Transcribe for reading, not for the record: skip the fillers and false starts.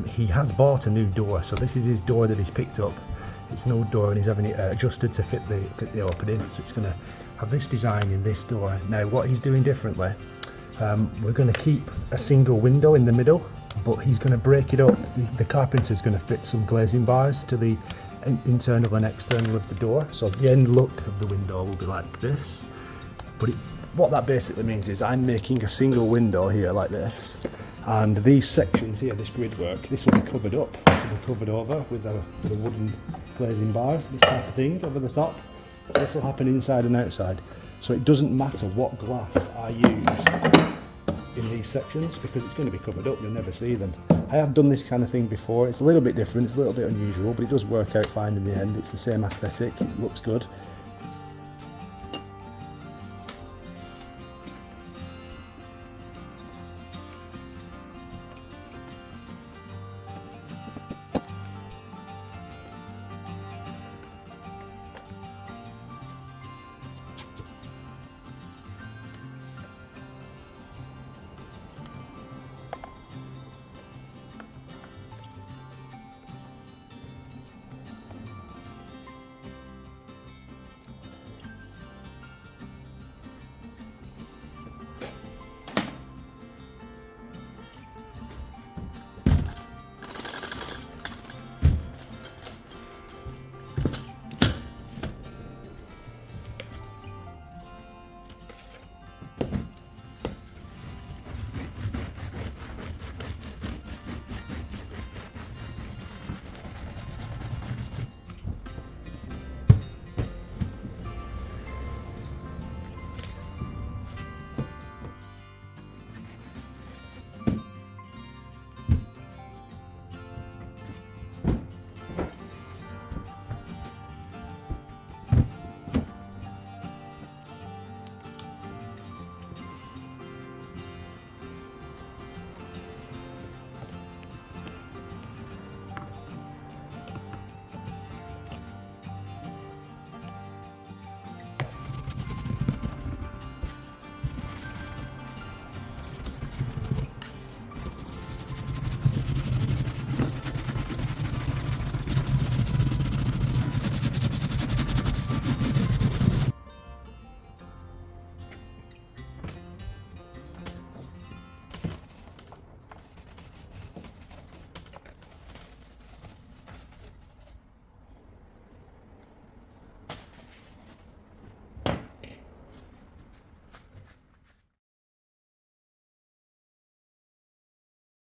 he has bought a new door, so this is his door that he's picked up. It's an old door and he's having it adjusted to fit the opening, so it's going to have this design in this door. Now what he's doing differently, we're going to keep a single window in the middle, but he's going to break it up. The carpenter's going to fit some glazing bars to the internal and external of the door, so the end look of the window will be like this. But what that basically means is I'm making a single window here like this, and these sections here, this gridwork, this will be covered up. This will be covered over with the wooden glazing bars, this type of thing over the top. This will happen inside and outside, so it doesn't matter what glass I use in these sections because it's going to be covered up. You'll never see them. I have done this kind of thing before. It's a little bit different, it's a little bit unusual, but it does work out fine in the end. It's the same aesthetic, it looks good.